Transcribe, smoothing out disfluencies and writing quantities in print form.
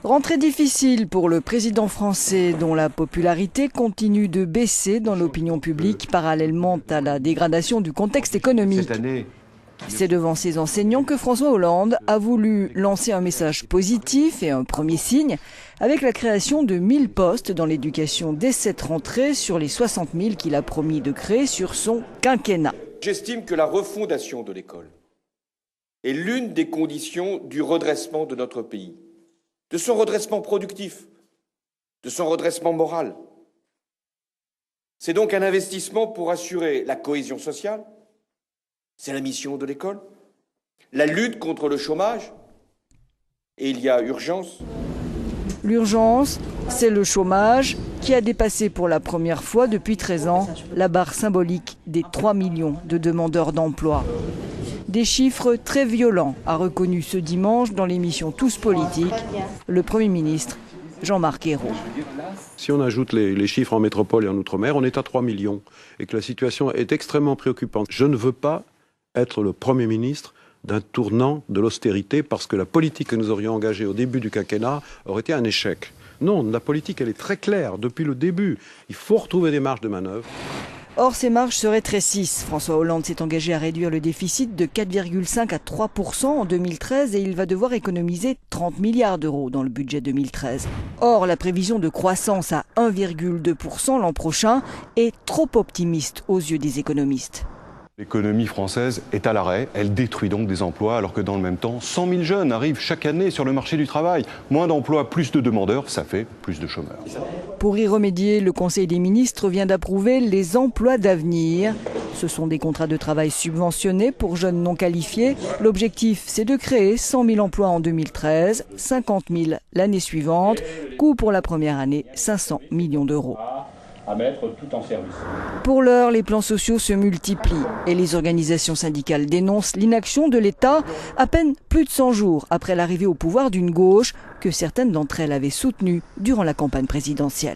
Rentrée difficile pour le président français dont la popularité continue de baisser dans l'opinion publique parallèlement à la dégradation du contexte économique. C'est devant ses enseignants que François Hollande a voulu lancer un message positif et un premier signe avec la création de 1000 postes dans l'éducation dès cette rentrée sur les 60 000 qu'il a promis de créer sur son quinquennat. J'estime que la refondation de l'école est l'une des conditions du redressement de notre pays, de son redressement productif, de son redressement moral. C'est donc un investissement pour assurer la cohésion sociale. C'est la mission de l'école, la lutte contre le chômage, et il y a urgence. L'urgence, c'est le chômage qui a dépassé pour la première fois depuis 13 ans la barre symbolique des 3 millions de demandeurs d'emploi. Des chiffres très violents, a reconnu ce dimanche dans l'émission Tous Politiques le Premier ministre Jean-Marc Ayrault. Si on ajoute les chiffres en métropole et en outre-mer, on est à 3 millions et que la situation est extrêmement préoccupante. Je ne veux pas être le Premier ministre d'un tournant de l'austérité parce que la politique que nous aurions engagée au début du quinquennat aurait été un échec. Non, la politique, elle est très claire depuis le début. Il faut retrouver des marges de manœuvre. Or, ces marges se rétrécissent. François Hollande s'est engagé à réduire le déficit de 4,5 à 3% en 2013 et il va devoir économiser 30 milliards d'euros dans le budget 2013. Or, la prévision de croissance à 1,2% l'an prochain est trop optimiste aux yeux des économistes. L'économie française est à l'arrêt, elle détruit donc des emplois alors que dans le même temps, 100 000 jeunes arrivent chaque année sur le marché du travail. Moins d'emplois, plus de demandeurs, ça fait plus de chômeurs. Pour y remédier, le Conseil des ministres vient d'approuver les emplois d'avenir. Ce sont des contrats de travail subventionnés pour jeunes non qualifiés. L'objectif, c'est de créer 100 000 emplois en 2013, 50 000 l'année suivante. Coût pour la première année, 500 millions d'euros. À mettre tout en service. Pour l'heure, les plans sociaux se multiplient et les organisations syndicales dénoncent l'inaction de l'État à peine plus de 100 jours après l'arrivée au pouvoir d'une gauche que certaines d'entre elles avaient soutenue durant la campagne présidentielle.